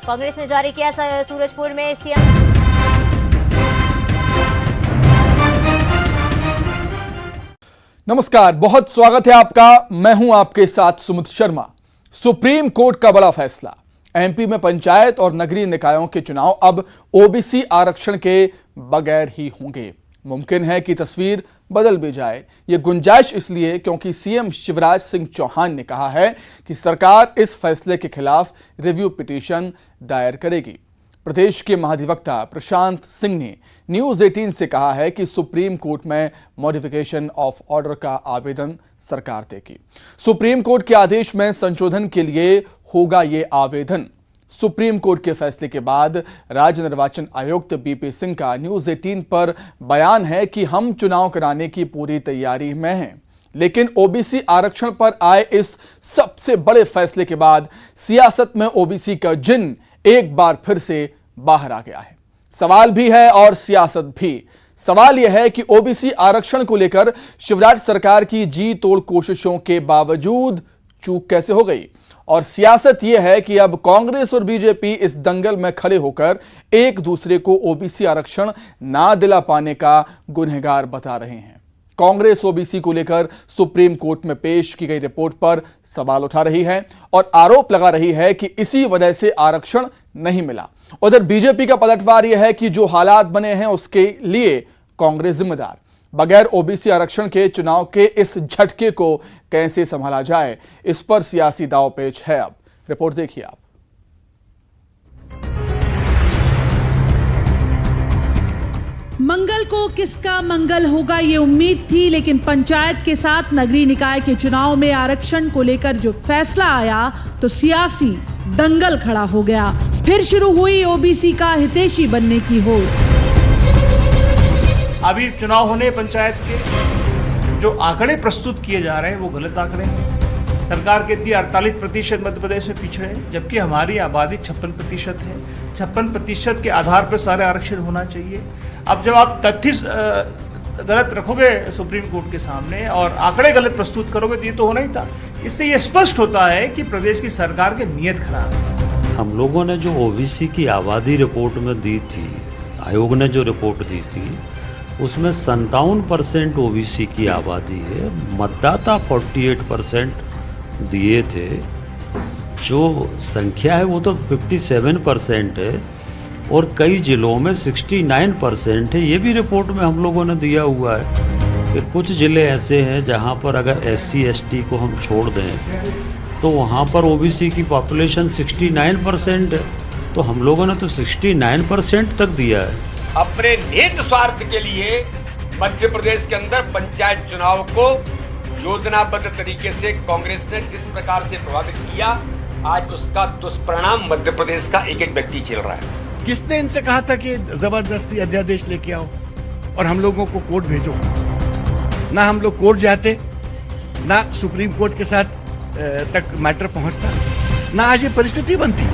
कांग्रेस ने जारी किया सूरजपुर में सीएम नमस्कार, बहुत स्वागत है आपका। मैं हूं आपके साथ सुमित शर्मा। सुप्रीम कोर्ट का बड़ा फैसला। एमपी में पंचायत और नगरीय निकायों के चुनाव अब ओबीसी आरक्षण के बगैर ही होंगे। मुमकिन है कि तस्वीर बदल भी जाए। ये गुंजाइश इसलिए क्योंकि सीएम शिवराज सिंह चौहान ने कहा है कि सरकार इस फैसले के खिलाफ रिव्यू पिटीशन दायर करेगी। प्रदेश के महाधिवक्ता प्रशांत सिंह ने न्यूज 18 से कहा है कि सुप्रीम कोर्ट में मॉडिफिकेशन ऑफ ऑर्डर का आवेदन सरकार देगी। सुप्रीम कोर्ट के आदेश में संशोधन के लिए होगा ये आवेदन। सुप्रीम कोर्ट के फैसले के बाद राज्य निर्वाचन आयुक्त बीपी सिंह का न्यूज 18 पर बयान है कि हम चुनाव कराने की पूरी तैयारी में हैं, लेकिन ओबीसी आरक्षण पर आए इस सबसे बड़े फैसले के बाद सियासत में ओबीसी का जिन एक बार फिर से बाहर आ गया है। सवाल भी है और सियासत भी। सवाल यह है कि ओबीसी आरक्षण को लेकर शिवराज सरकार की जी तोड़ कोशिशों के बावजूद चूक कैसे हो गई, और सियासत यह है कि अब कांग्रेस और बीजेपी इस दंगल में खड़े होकर एक दूसरे को ओबीसी आरक्षण ना दिला पाने का गुनहगार बता रहे हैं। कांग्रेस ओबीसी को लेकर सुप्रीम कोर्ट में पेश की गई रिपोर्ट पर सवाल उठा रही है और आरोप लगा रही है कि इसी वजह से आरक्षण नहीं मिला। उधर बीजेपी का पलटवार यह है कि जो हालात बने हैं उसके लिए कांग्रेस जिम्मेदार। बगैर ओबीसी आरक्षण के चुनाव के इस झटके को कैसे संभाला जाए, इस पर सियासी दांवपेच है। अब रिपोर्ट देखिए आप। मंगल को किसका मंगल होगा ये उम्मीद थी, लेकिन पंचायत के साथ नगरीय निकाय के चुनाव में आरक्षण को लेकर जो फैसला आया तो सियासी दंगल खड़ा हो गया। फिर शुरू हुई ओबीसी का हितैषी बनने की होड़। अभी चुनाव होने पंचायत के जो आंकड़े प्रस्तुत किए जा रहे हैं वो गलत आंकड़े हैं। सरकार कहती है 48% मध्य प्रदेश में पिछड़े, जबकि हमारी आबादी 56% है। 56% के आधार पर सारे आरक्षण होना चाहिए। अब जब आप तथ्य गलत रखोगे सुप्रीम कोर्ट के सामने और आंकड़े गलत प्रस्तुत करोगे तो ये तो होना ही था। इससे ये स्पष्ट होता है कि प्रदेश की सरकार की नीयत खराब है। हम लोगों ने जो ओबीसी की आबादी रिपोर्ट में दी थी, आयोग ने जो रिपोर्ट दी थी, उसमें 57% ओबीसी की आबादी है। मतदाता 48% दिए थे। जो संख्या है वो तो 57% है और कई जिलों में 69% है। ये भी रिपोर्ट में हम लोगों ने दिया हुआ है कि कुछ ज़िले ऐसे हैं जहाँ पर अगर SC ST को हम छोड़ दें तो वहाँ पर ओबीसी की पॉपुलेशन 69% है। तो हम लोगों ने तो 69% तक दिया है। अपने निहित स्वार्थ के लिए मध्य प्रदेश के अंदर पंचायत चुनाव को योजनाबद्ध तरीके से कांग्रेस ने जिस प्रकार से प्रभावित किया, आज उसका दुष्परिणाम मध्य प्रदेश का एक एक व्यक्ति झेल रहा है। किसने इनसे कहा था कि जबरदस्ती अध्यादेश लेके आओ और हम लोगों को कोर्ट भेजो? ना हम लोग कोर्ट जाते, ना सुप्रीम कोर्ट के साथ तक मैटर पहुंचता, ना आज ये परिस्थिति बनती।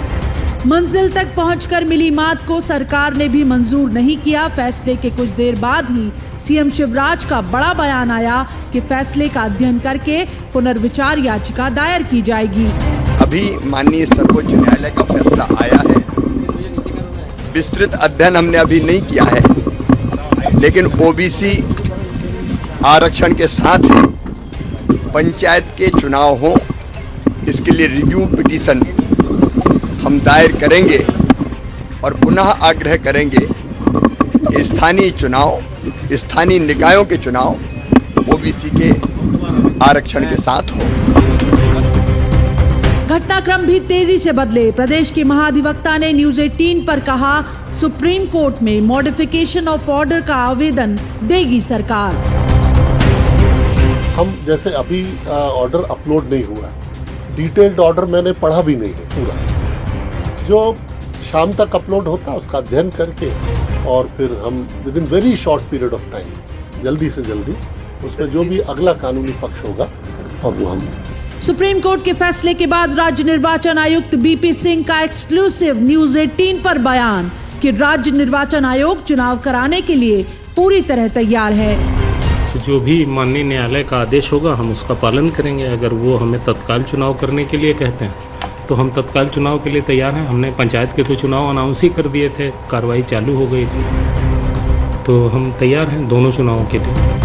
मंजिल तक पहुंचकर मिली मात को सरकार ने भी मंजूर नहीं किया। फैसले के कुछ देर बाद ही सीएम शिवराज का बड़ा बयान आया कि फैसले का अध्ययन करके पुनर्विचार याचिका दायर की जाएगी। अभी माननीय सर्वोच्च न्यायालय का फैसला आया है। विस्तृत अध्ययन हमने अभी नहीं किया है, लेकिन ओबीसी आरक्षण के साथ पंचायत के चुनाव हो, इसके लिए रिव्यू पिटीशन हम दायर करेंगे और पुनः आग्रह करेंगे कि स्थानीय चुनाव, स्थानीय निकायों के चुनाव ओबीसी के आरक्षण के साथ हो। घटनाक्रम भी तेजी से बदले। प्रदेश के महाधिवक्ता ने न्यूज 18 पर कहा, सुप्रीम कोर्ट में मॉडिफिकेशन ऑफ ऑर्डर का आवेदन देगी सरकार। हम जैसे अभी ऑर्डर अपलोड नहीं हुआ, डिटेल्ड ऑर्डर मैंने पढ़ा भी नहीं है पूरा। जो शाम तक अपलोड होता है उसका अध्ययन करके और फिर हम with in very short period of time, जल्दी से जल्दी उसमें जो भी अगला कानूनी पक्ष होगा और वो हम। सुप्रीम कोर्ट के फैसले के बाद राज्य निर्वाचन आयुक्त बीपी सिंह का एक्सक्लूसिव न्यूज 18 पर बयान कि राज्य निर्वाचन आयोग चुनाव कराने के लिए पूरी तरह तैयार है। जो भी माननीय न्यायालय का आदेश होगा हम उसका पालन करेंगे, अगर वो हमें तत्काल चुनाव करने के लिए कहते हैं तो हम तत्काल चुनाव के लिए तैयार हैं। हमने पंचायत के तो चुनाव अनाउंस ही कर दिए थे, कार्रवाई चालू हो गई थी, तो हम तैयार हैं दोनों चुनावों के लिए।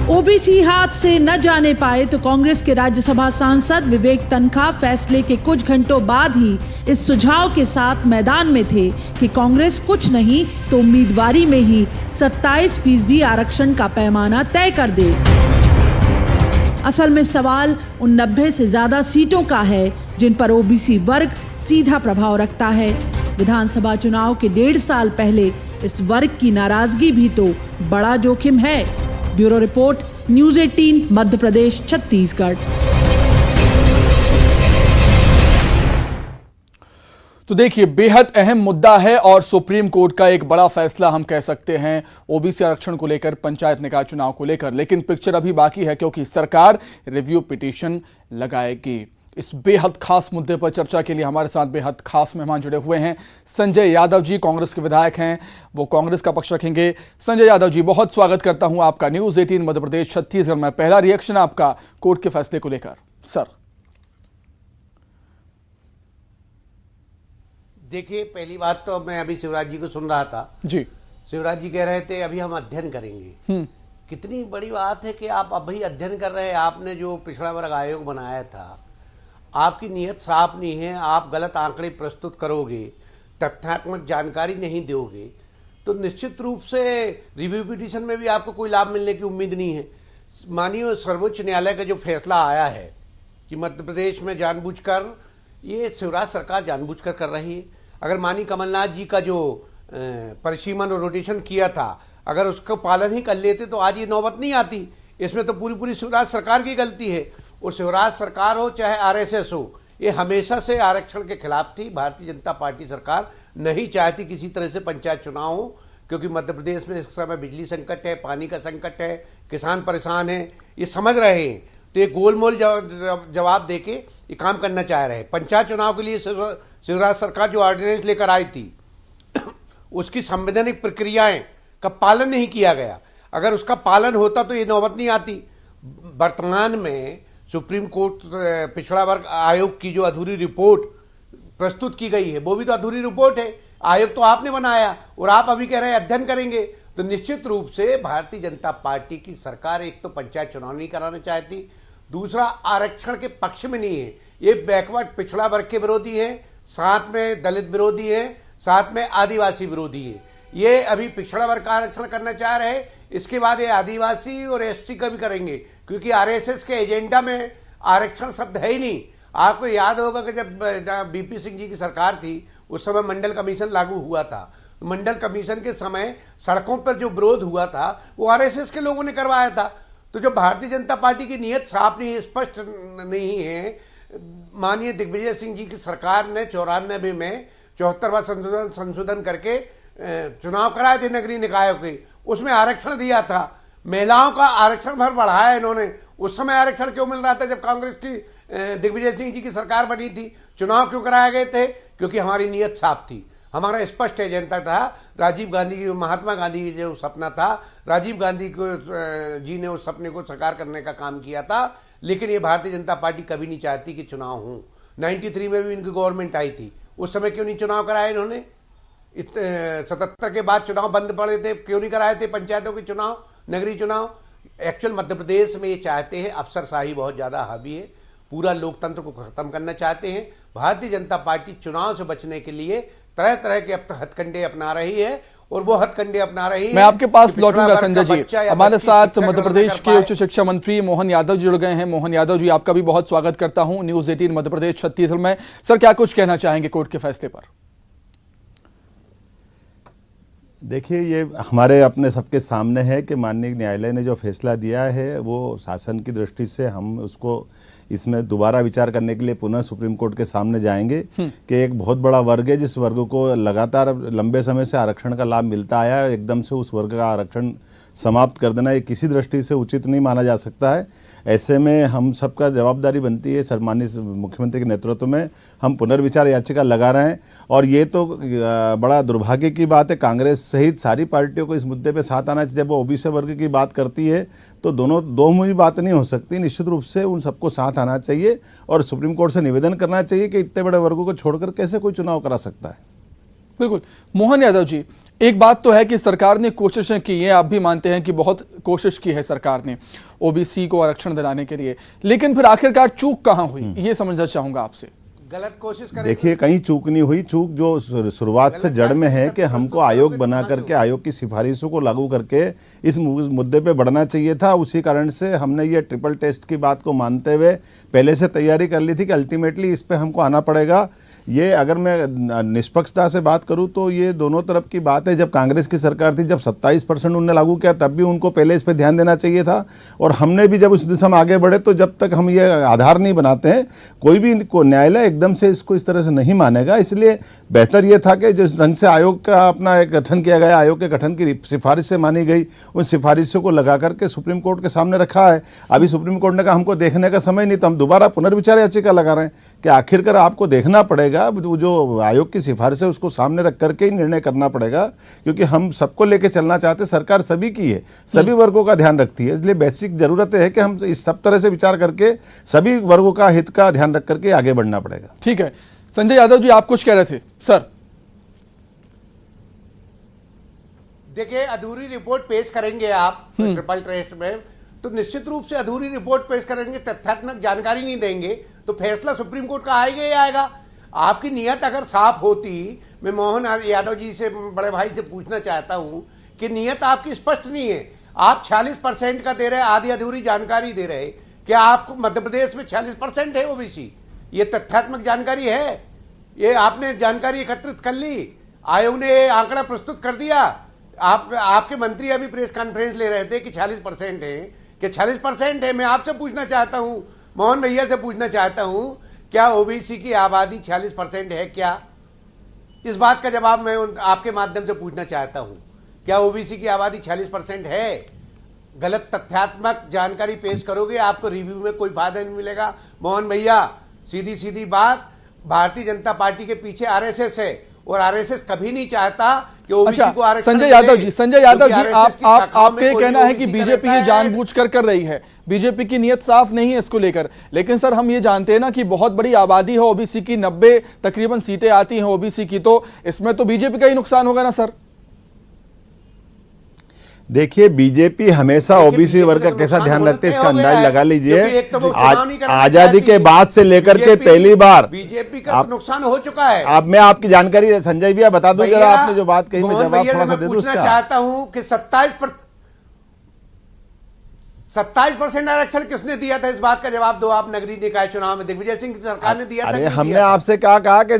ओबीसी हाथ से न जाने पाए तो कांग्रेस के राज्यसभा सांसद विवेक तनखा फैसले के कुछ घंटों बाद ही इस सुझाव के साथ मैदान में थे कि कांग्रेस कुछ नहीं तो उम्मीदवारी में ही 27% आरक्षण का पैमाना तय कर दे। असल में सवाल उन 90 से ज्यादा सीटों का है जिन पर ओबीसी वर्ग सीधा प्रभाव रखता है। विधानसभा चुनाव के 1.5 साल पहले इस वर्ग की नाराजगी भी तो बड़ा जोखिम है। Bureau report, news 18, Madhya Pradesh, Chhattisgarh. तो देखिए, बेहद अहम मुद्दा है और सुप्रीम कोर्ट का एक बड़ा फैसला हम कह सकते हैं ओबीसी आरक्षण को लेकर, पंचायत निकाय चुनाव को लेकर। लेकिन पिक्चर अभी बाकी है क्योंकि सरकार रिव्यू पिटीशन लगाएगी। इस बेहद खास मुद्दे पर चर्चा के लिए हमारे साथ बेहद खास मेहमान जुड़े हुए हैं। संजय यादव जी कांग्रेस के विधायक हैं, वो कांग्रेस का पक्ष रखेंगे। संजय यादव जी, बहुत स्वागत करता हूं आपका न्यूज़ 18 मध्य प्रदेश छत्तीसगढ़ में। पहला रिएक्शन आपका कोर्ट के फैसले को लेकर सर। देखिए, पहली बात तो मैं अभी शिवराज जी को सुन रहा था जी। शिवराज जी कह रहे थे अभी हम अध्ययन करेंगे। कितनी बड़ी बात है कि आप अभी अध्ययन कर रहे हैं। आपने जो पिछड़ा वर्ग आयोग बनाया था, आपकी नीयत साफ नहीं है, आप गलत आंकड़े प्रस्तुत करोगे, तथ्यात्मक जानकारी नहीं दोगे, तो निश्चित रूप से रिव्यू पिटीशन में भी आपको कोई लाभ मिलने की उम्मीद नहीं है। मानिए सर्वोच्च न्यायालय का जो फैसला आया है कि मध्य प्रदेश में जानबूझकर, ये शिवराज सरकार जानबूझकर कर रही है। अगर मानी कमलनाथ जी का जो परिसीमन और रोटेशन किया था, अगर उसका पालन ही कर लेते तो आज ये नौबत नहीं आती। इसमें तो पूरी शिवराज सरकार की गलती है। और शिवराज सरकार हो चाहे आरएसएस हो, ये हमेशा से आरक्षण के खिलाफ थी। भारतीय जनता पार्टी सरकार नहीं चाहती किसी तरह से पंचायत चुनाव हो, क्योंकि मध्य प्रदेश में इस समय बिजली संकट है, पानी का संकट है, किसान परेशान है, ये समझ रहे हैं। तो ये गोलमोल जवाब देके ये काम करना चाह रहे हैं। पंचायत चुनाव के लिए शिवराज सरकार जो ऑर्डिनेंस लेकर आई थी उसकी संवैधानिक प्रक्रियाएं का पालन नहीं किया गया। अगर उसका पालन होता तो ये नौबत नहीं आती। वर्तमान में सुप्रीम कोर्ट पिछड़ा वर्ग आयोग की जो अधूरी रिपोर्ट प्रस्तुत की गई है, वो भी तो अधूरी रिपोर्ट है। आयोग तो आपने बनाया और आप अभी कह रहे हैं अध्ययन करेंगे। तो निश्चित रूप से भारतीय जनता पार्टी की सरकार एक तो पंचायत चुनाव नहीं कराना चाहती, दूसरा आरक्षण के पक्ष में नहीं है। ये बैकवर्ड पिछड़ा वर्ग के विरोधी है, साथ में दलित विरोधी है, साथ में आदिवासी विरोधी है। ये अभी पिछड़ा वर्ग का आरक्षण करना चाह रहे हैं, इसके बाद ये आदिवासी और एसटी का भी करेंगे, क्योंकि आरएसएस के एजेंडा में आरक्षण शब्द है ही नहीं। आपको याद होगा कि जब बीपी सिंह जी की सरकार थी उस समय मंडल कमीशन लागू हुआ था। मंडल कमीशन के समय सड़कों पर जो विरोध हुआ था वो आरएसएस के लोगों ने करवाया था। तो जो भारतीय जनता पार्टी की नीयत साफ नहीं है, स्पष्ट नहीं है। माननीय दिग्विजय सिंह जी की सरकार ने 94 में 74वां संशोधन करके चुनाव कराए थे नगरीय निकायों के, उसमें आरक्षण दिया था। महिलाओं का आरक्षण भर बढ़ाया इन्होंने। उस समय आरक्षण क्यों मिल रहा था जब कांग्रेस की दिग्विजय सिंह जी की सरकार बनी थी? चुनाव क्यों कराए गए थे? क्योंकि हमारी नीयत साफ थी, हमारा स्पष्ट एजेंडा था। राजीव गांधी की, महात्मा गांधी की जो सपना था, राजीव गांधी को जी ने उस सपने को साकार करने का काम किया था। लेकिन ये भारतीय जनता पार्टी कभी नहीं चाहती कि चुनाव हो। 93 में भी इनकी गवर्नमेंट आई थी, उस समय क्यों नहीं चुनाव कराए इन्होंने? 77 के बाद चुनाव बंद पड़े थे, क्यों नहीं कराए थे पंचायतों के चुनाव, नगरीय चुनाव? एक्चुअल मध्य प्रदेश में ये चाहते हैं, अफसरशाही बहुत ज्यादा हावी है, पूरा लोकतंत्र को खत्म करना चाहते हैं। भारतीय जनता पार्टी चुनाव से बचने के लिए तरह तरह के हथकंडे अपना रही है और वो हथकंडे अपना रही है। मैं आपके पास लौटूंगा संजय जी। हमारे साथ मध्य प्रदेश के उच्च शिक्षा मंत्री मोहन यादव जी जुड़ गए हैं। मोहन यादव जी, आपका भी बहुत स्वागत करता हूं न्यूज़ 18 मध्य प्रदेश छत्तीसगढ़ में। सर, क्या कुछ कहना चाहेंगे कोर्ट के फैसले पर? देखिए, ये हमारे अपने सबके सामने है कि माननीय न्यायालय ने जो फैसला दिया है वो शासन की दृष्टि से हम उसको इसमें दोबारा विचार करने के लिए पुनः सुप्रीम कोर्ट के सामने जाएंगे कि एक बहुत बड़ा वर्ग है जिस वर्ग को लगातार लंबे समय से आरक्षण का लाभ मिलता आया है, एकदम से उस वर्ग का आरक्षण समाप्त कर देना ये किसी दृष्टि से उचित नहीं माना जा सकता है। ऐसे में हम सबका जवाबदारी बनती है, सम्मानित मुख्यमंत्री के नेतृत्व में हम पुनर्विचार याचिका लगा रहे हैं। और ये तो बड़ा दुर्भाग्य की बात है, कांग्रेस सहित सारी पार्टियों को इस मुद्दे पे साथ आना चाहिए। जब वो ओबीसी वर्ग की बात करती है तो दो मुंही बात नहीं हो सकती, निश्चित रूप से उन सबको साथ आना चाहिए और सुप्रीम कोर्ट से निवेदन करना चाहिए कि इतने बड़े वर्गों को छोड़कर कैसे कोई चुनाव करा सकता है। बिल्कुल। मोहन यादव जी, एक बात तो है कि सरकार ने कोशिशें की हैं, आप भी मानते हैं कि बहुत कोशिश की है सरकार ने ओबीसी को आरक्षण दिलाने के लिए, लेकिन फिर आखिरकार चूक कहां हुई, ये समझना चाहूंगा आपसे। गलत कोशिश करें। देखिए, कहीं चूक नहीं हुई। चूक जो शुरुआत से जड़ में है कि हमको आयोग बना करके आयोग की सिफारिशों को लागू करके इस मुद्दे पे बढ़ना चाहिए था। उसी कारण से हमने ये ट्रिपल टेस्ट की बात को मानते हुए पहले से तैयारी कर ली थी कि अल्टीमेटली इस पे हमको आना पड़ेगा। ये अगर मैं निष्पक्षता से बात करूं तो ये दोनों तरफ की बात है। जब कांग्रेस की सरकार थी, जब 27% उन्होंने लागू किया, तब भी उनको पहले इस पे ध्यान देना चाहिए था। और हमने भी जब उस दिशा में आगे बढ़े, तो जब तक हम ये आधार नहीं बनाते हैं, कोई भी न्यायालय एकदम से इसको इस तरह से नहीं मानेगा। इसलिए बेहतर ये था कि जिस ढंग से आयोग का अपना एक गठन किया गया, आयोग के गठन की सिफारिश से मानी गई, उन सिफारिशों को लगा करके सुप्रीम कोर्ट के सामने रखा है। अभी सुप्रीम कोर्ट ने कहा हमको देखने का समय नहीं, तो हम दोबारा पुनर्विचार याचिका लगा रहे हैं कि आखिरकार आपको देखना पड़ेगा, जो आयोग की सिफारिश है उसको सामने रख करके ही निर्णय करना पड़ेगा, क्योंकि हम सबको लेके चलना चाहते हैं। सरकार सभी की है, सभी वर्गों का ध्यान रखती है, इसलिए बेसिक जरूरत है कि हम इस सब तरह से विचार करके सभी वर्गों का हित का ध्यान रख करके आगे बढ़ना पड़ेगा। ठीक है, संजय यादव जी आप कुछ कह रहे थे सर। देखिए, अधूरी रिपोर्ट पेश करेंगे आप ट्रिपल टेस्ट में, तो निश्चित रूप से अधूरी रिपोर्ट पेश करेंगे, तथ्यात्मक जानकारी नहीं देंगे, तो फैसला सुप्रीम कोर्ट का आएगा ही आएगा। आपकी नीयत अगर साफ होती, मैं मोहन यादव जी से, बड़े भाई से पूछना चाहता हूं कि नीयत आपकी स्पष्ट नहीं है। आप 46% का दे रहे, आधी अधूरी जानकारी दे रहे। क्या आपको मध्य प्रदेश में 46% है ओबीसी? ये तथ्यात्मक जानकारी है? ये आपने जानकारी एकत्रित कर ली, आयोग ने आंकड़ा प्रस्तुत कर दिया। आपके मंत्री अभी प्रेस कॉन्फ्रेंस ले रहे थे कि 40% है, कि 40% है। मैं आपसे पूछना चाहता हूं, मोहन भैया से पूछना चाहता हूं, क्या ओबीसी की आबादी 40% है? क्या इस बात का जवाब मैं आपके माध्यम से पूछना चाहता हूं, क्या ओबीसी की आबादी 40% है? गलत तथ्यात्मक जानकारी पेश करोगे, आपको रिव्यू में कोई फायदा नहीं मिलेगा। मोहन भैया, सीधी सीधी बात, भारतीय जनता पार्टी के पीछे आरएसएस है और आरएसएस कभी नहीं चाहता कि ओबीसी को आरक्षण संजय यादव जी आपके कहना है कि बीजेपी ये जानबूझकर कर रही है, बीजेपी की नीयत साफ नहीं है इसको लेकर। लेकिन सर हम ये जानते हैं ना कि बहुत बड़ी आबादी है ओबीसी की, 90 तकरीबन सीटें आती हैं ओबीसी की, तो इसमें तो बीजेपी का ही नुकसान होगा ना सर। देखिए, बीजेपी हमेशा ओबीसी वर्ग का कैसा ध्यान रखते हैं इसका अंदाज लगा लीजिए। आजादी के बाद से लेकर के पहली बार बीजेपी का नुकसान हो चुका है। अब मैं आपकी जानकारी संजय भैया बता दूं, जरा आपने जो बात कही मैं जवाब थोड़ा सा दे दूं उसका। चाहता हूं कि 27% आरक्षण किसने दिया था, इस बात का जवाब दो आप। नगरीय निकाय चुनाव में दिग्विजय सिंह की सरकार ने दिया था। अरे हमने आपसे क्या कहा कि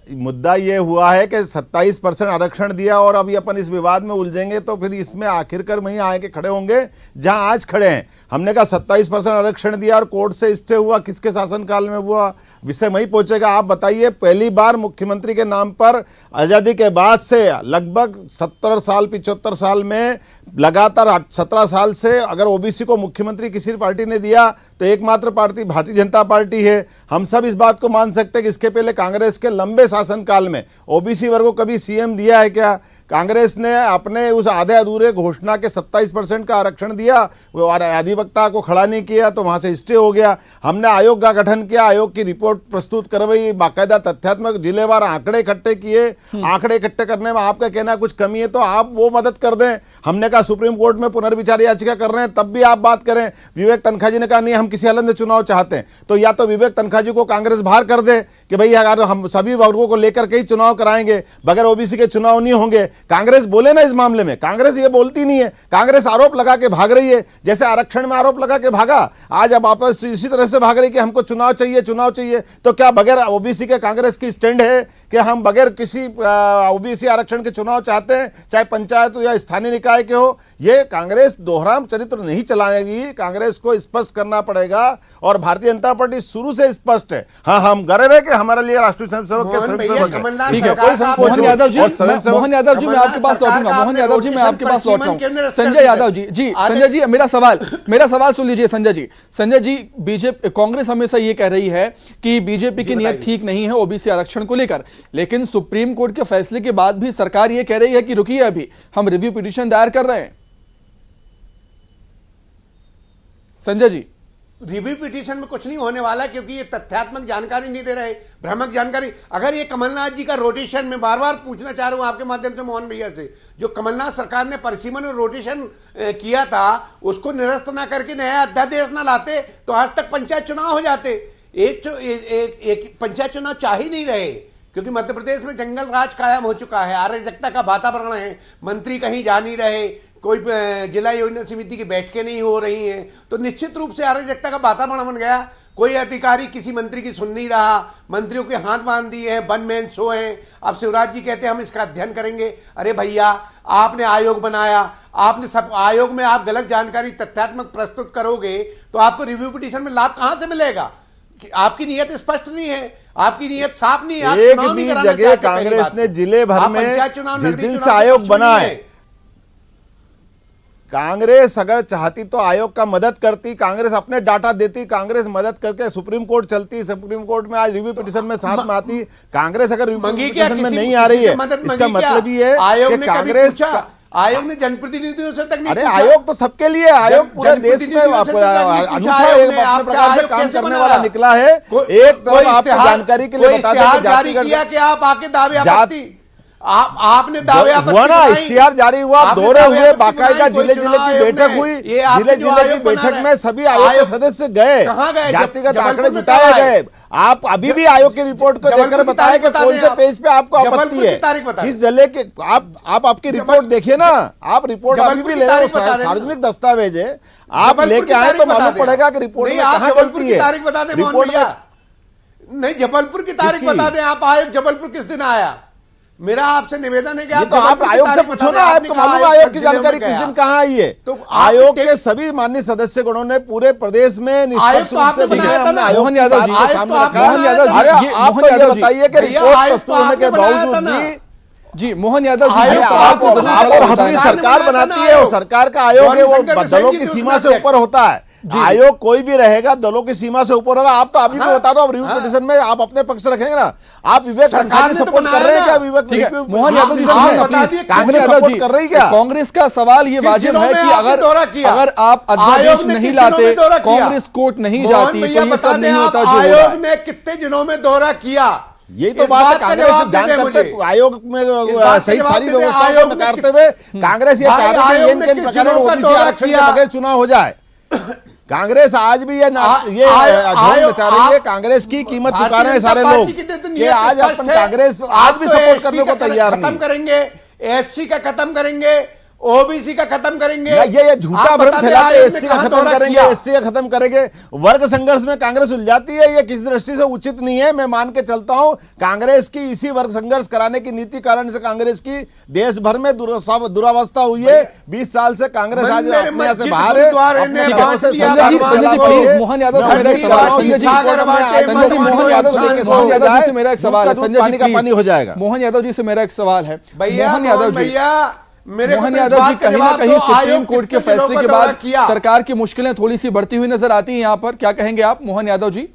मुद्दा ये हुआ है कि 27% आरक्षण दिया और अभी अपन इस विवाद में उलझेंगे तो फिर इसमें आखिरकार वहीं आके खड़े होंगे जहां आज खड़े हैं। हमने कहा 27% आरक्षण दिया और कोर्ट से स्टे हुआ, किसके शासनकाल में हुआ, विषय वहीं पहुंचेगा। आप बताइए, पहली बार मुख्यमंत्री के नाम पर आजादी के बाद से लगभग 70 साल 75 साल में लगातार 17 साल से अगर ओबीसी को मुख्यमंत्री किसी पार्टी ने दिया तो एकमात्र पार्टी भारतीय जनता पार्टी है। हम सब इस बात को मान सकते हैं कि इसके पहले कांग्रेस के लंबे शासनकाल में ओबीसी वर्ग को कभी सीएम दिया है क्या? कांग्रेस ने अपने उस आधे अधूरे घोषणा के 27% का आरक्षण दिया, वो अधिवक्ता को खड़ा नहीं किया तो वहां से स्टे हो गया। हमने आयोग का गठन किया, आयोग की रिपोर्ट प्रस्तुत करवाई, बाकायदा तथ्यात्मक जिलेवार आंकड़े इकट्ठे किए। आंकड़े इकट्ठे करने में आपका कहना कुछ कमी है तो आप वो मदद कर दें। हमने कहा सुप्रीम कोर्ट में पुनर्विचार याचिका कर रहे हैं, तब भी आप बात करें। विवेक तनखा जी ने कहा नहीं हम किसी हालत में चुनाव चाहते हैं, तो या तो विवेक तनखा जी को कांग्रेस बाहर कर दे कि भाई अगर हम सभी वर्गों को लेकर के ही चुनाव कराएंगे, बगैर ओबीसी के चुनाव नहीं होंगे। कांग्रेस बोले ना इस मामले में, कांग्रेस ये बोलती नहीं है, कांग्रेस आरोप लगा के भाग रही है, जैसे आरक्षण में आरोप लगा के भागा, आज अब वापस इसी तरह से भाग रही कि हमको चुनाव चाहिए चुनाव चाहिए। तो क्या बगैर ओबीसी के कांग्रेस की स्टैंड है कि हम बगैर किसी ओबीसी आरक्षण के चुनाव चाहते हैं, चाहे पंचायत हो या स्थानीय निकाय के हो? ये कांग्रेस दोहराम चरित्र नहीं चलाएगी, कांग्रेस को स्पष्ट करना पड़ेगा। और भारतीय जनता पार्टी शुरू से स्पष्ट है। हाँ, हम गर्व है कि हमारे लिए राष्ट्रीय स्वयंसेवक के भैया कमलनाथ ठीक है, सरकार कोई संकोच मोहन नहीं। यादव जी, और स्वयं सेवक- मोहन यादव जी मैं आपके पास सरकार लौटूंगा, का मोहन आपने यादव जी मैं आपके पास रोटेशन लौट रहा क्यों हूँ। निरस्त कर संजय दिया? यादव जी, जी संजय जी मेरा सवाल सुन लीजिए। संजय जी बीजेपी कांग्रेस हमेशा ये कह रही है कि बीजेपी की नियत ठीक नहीं है ओबीसी आरक्षण को लेकर, लेकिन सुप्रीम कोर्ट के फैसले के बाद भी सरकार ये कह रही है कि रुकिए अभी हम रिव्यू पिटीशन दायर कर रहे हैं। संजय जी, रिव्यू पिटीशन में कुछ नहीं होने वाला, क्योंकि ये तथ्यात्मक जानकारी नहीं दे रहे, भ्रामक जानकारी। अगर ये कमलनाथ जी का रोटेशन, में बार बार पूछना चाह रहा हूं आपके माध्यम से मोहन भैया से, जो कमलनाथ सरकार ने परिसीमन और रोटेशन किया था उसको निरस्त ना करके नया अध्यादेश ना लाते तो आज तक पंचायत चुनाव हो जाते। एक पंचायत चुनाव चाह ही नहीं रहे, क्योंकि मध्य प्रदेश में जंगल राज कायम हो चुका है, अराजकता का वातावरण है, मंत्री कहीं जा नहीं रहे, कोई जिला योजना समिति की बैठकें नहीं हो रही हैं, तो निश्चित रूप से अराजकता का वातावरण बन गया। कोई अधिकारी किसी मंत्री की सुन नहीं रहा, मंत्रियों के हाथ बांध दिए हैं, वन मैन शो हैं। अब शिवराज जी कहते हैं हम इसका अध्ययन करेंगे। अरे भैया, आपने आयोग बनाया, आपने सब आयोग में आप गलत जानकारी तथ्यात्मक प्रस्तुत करोगे तो आपको रिव्यू पिटीशन में लाभ कहां से मिलेगा? आपकी नीयत स्पष्ट नहीं है, आपकी नीयत साफ नहीं है। एक भी जगह कांग्रेस ने जिले भर में जिस दिन से आयोग बना है, कांग्रेस अगर चाहती तो आयोग का मदद करती, कांग्रेस अपने डाटा देती, कांग्रेस मदद करके सुप्रीम कोर्ट चलती, सुप्रीम कोर्ट में आज रिव्यू पिटीशन में साथ में आती। कांग्रेस अगर रिव्यू पिटीशन में नहीं आ रही है, इसका मतलब ये है कि कांग्रेस आयोग ने जनप्रतिनिधियों से तक नहीं अरे आयोग तो सबके लिए, आयोग पूरे देश में अनूठा एक अपने प्रकार से काम करने वाला निकला है। एक तरफ आपको जानकारी के लिए बता दें जारी किया कि आप आके दावे आपत्ति, आपने दावे हुआ ना, इश्तिहार जारी हुआ, दौरे हुए, बाकायदा जिले जिले की बैठक हुई, जिले जिले की बैठक में सभी आयोग के सदस्य गए, जातिगत आंकड़े जुटाए गए। आप अभी भी आयोग की रिपोर्ट को देखकर बताएं कि कौन से पेज पे आपको आपत्ति है, किस जिले के। आप आपकी रिपोर्ट देखिए ना, आप रिपोर्ट अभी भी ले रहे हो, सार्वजनिक दस्तावेज है, आप लेके आए तो मालूम पड़ेगा कि रिपोर्ट में कहां गलती है। रिपोर्ट नहीं, जबलपुर की तारीख बता दें। आप आयोग जबलपुर किस दिन आया? मेरा आपसे निवेदन है कि तो आप आयोग से पूछो ना, आपको मालूम है आयोग की जानकारी किस दिन कहां आई है। तो आयोग के सभी माननीय सदस्य गणों ने पूरे प्रदेश में निष्पक्ष रूप से मोहन यादव जी के सामने रखा। अरे आप तो ये बताइए कि रिपोर्ट प्रस्तुत होने के बावजूद भी जी मोहन यादव जी, आप और अपनी सरकार बनाती है, वो सरकार का आयोग है, वो दलों की सीमा से ऊपर होता है। आयोग कोई भी रहेगा दलों की सीमा से ऊपर होगा। आप तो अभी भी बता दो, अब रिव्यू पिटीशन में आप अपने पक्ष रखेंगे ना। आप विवेक तन्खा जी सपोर्ट कर रहे हैं क्या? विवेक मोहन यादव जी कांग्रेस सपोर्ट कर रही है क्या? कांग्रेस का सवाल ये वाजिब है कि अगर आप अध्यादेश नहीं लाते, कांग्रेस कोर्ट नहीं जाती, तो ये सब नहीं होता जो आयोग ने कितने जिलों में दौरा किया। यही तो बात है, कांग्रेस जान करते आयोग में सही सारी व्यवस्थाओं को नकारते हुए कांग्रेस ये चाह रही है किन प्रकार ओबीसी आरक्षण के बगैर चुनाव हो जाए। कांग्रेस आज भी ये झोंक मचा रही है। कांग्रेस की कीमत चुका रहे हैं सारे लोग कि आज अपन कांग्रेस आज भी सपोर्ट करने को तैयार नहीं। खत्म करेंगे, एससी का खत्म करेंगे, ओबीसी का खत्म करेंगे। ये झूठा भ्रम फैलाते, एससी का खत्म करेंगे, एसटी का खत्म करेंगे। वर्ग संघर्ष में कांग्रेस उलझाती है, ये किस दृष्टि से उचित नहीं है। मैं मान के चलता हूं कांग्रेस की इसी वर्ग संघर्ष कराने की नीति कारण से कांग्रेस की देश भर में दुरावस्था हुई है। 20 साल से कांग्रेस आज अपने यहाँ से बाहर है। मोहन यादव से मेरा एक सवाल है, पानी का पानी हो जाएगा। मोहन यादव जी से मेरा एक सवाल है, मोहन यादव जी, मोहन यादव जी, कहीं ना कहीं सुप्रीम कोर्ट के फैसले के बाद सरकार की मुश्किलें थोड़ी सी बढ़ती हुई नजर आती हैं। यहां पर क्या कहेंगे आप मोहन यादव जी?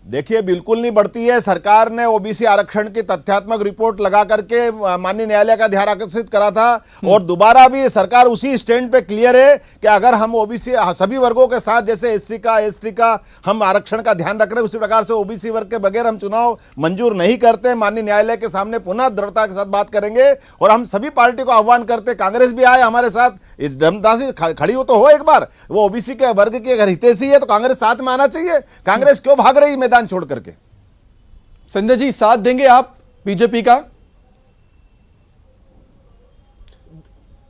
देखिए, बिल्कुल नहीं बढ़ती है। सरकार ने ओबीसी आरक्षण की तथ्यात्मक रिपोर्ट लगा करके माननीय न्यायालय का ध्यान आकर्षित करा था और दोबारा भी सरकार उसी स्टैंड पे क्लियर है कि अगर हम ओबीसी सभी वर्गों के साथ, जैसे एससी का, एसटी का हम आरक्षण का ध्यान रख रहे हैं, उसी प्रकार से ओबीसी वर्ग के बगैर हम चुनाव मंजूर नहीं करते। माननीय न्यायालय के सामने पुनः दृढ़ता के साथ बात करेंगे और हम सभी पार्टी को आह्वान करते, कांग्रेस भी आए हमारे साथ, इस दमदासी खड़ी हो तो हो एक बार। वो ओबीसी के वर्ग की अगर हितैषी है तो कांग्रेस साथ में आना चाहिए। कांग्रेस क्यों भाग रही मैदान छोड़ करके? संजय जी, साथ देंगे आप बीजेपी का?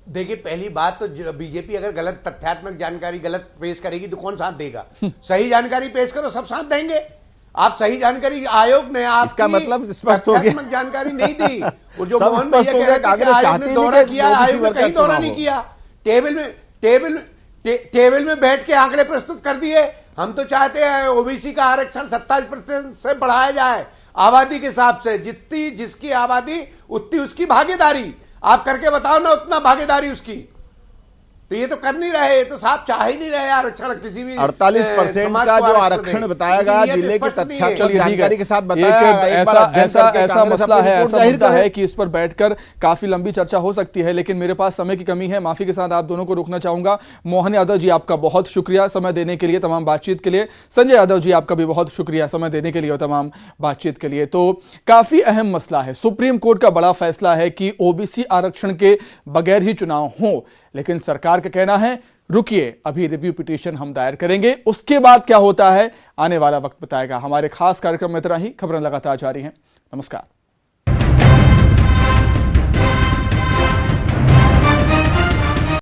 देखिए, पहली बात तो बीजेपी अगर गलत तथ्यात्मक जानकारी गलत पेश करेगी तो कौन साथ देगा? सही जानकारी पेश करो, सब साथ देंगे। आप सही जानकारी, आयोग ने आप इसका मतलब स्पष्ट हो गया, जानकारी नहीं दी। वो जो सब स्पष्ट हो गया, कांग्रेस चाहती नहीं दौरा किया, आयोग ने कहीं दौरा नहीं किया। टेबल में बैठ के आंकड़े प्रस्तुत कर दिए। हम तो चाहते हैं ओबीसी का आरक्षण 27% से बढ़ाया जाए। आबादी के हिसाब से, जितनी जिसकी आबादी उतनी उसकी भागीदारी। आप करके बताओ ना उतना भागीदारी उसकी। तो ये तो कर नहीं रहे, ये तो साहब चाह ही नहीं रहे आरक्षण किसी भी 48% का जो आरक्षण बताएगा जिले की तथ्यात्मक जानकारी के साथ बताया। ऐसा मसला है, ऐसा मुद्दा है कि इस पर बैठकर काफी लंबी चर्चा हो सकती है, लेकिन मेरे पास समय की कमी है। माफी के साथ आप दोनों को रोकना चाहूंगा। मोहन यादव जी, आपका बहुत शुक्रिया समय देने के लिए, तमाम बातचीत के लिए। संजय यादव जी, आपका भी बहुत शुक्रिया समय देने के लिए और तमाम बातचीत के लिए। तो काफी अहम मसला है, सुप्रीम कोर्ट का बड़ा फैसला है कि ओबीसी आरक्षण के बगैर ही चुनाव हो, लेकिन सरकार का कहना है रुकिए, अभी रिव्यू पिटीशन हम दायर करेंगे, उसके बाद क्या होता है आने वाला वक्त बताएगा। हमारे खास कार्यक्रम में इतना ही। खबरें लगातार जारी हैं। नमस्कार।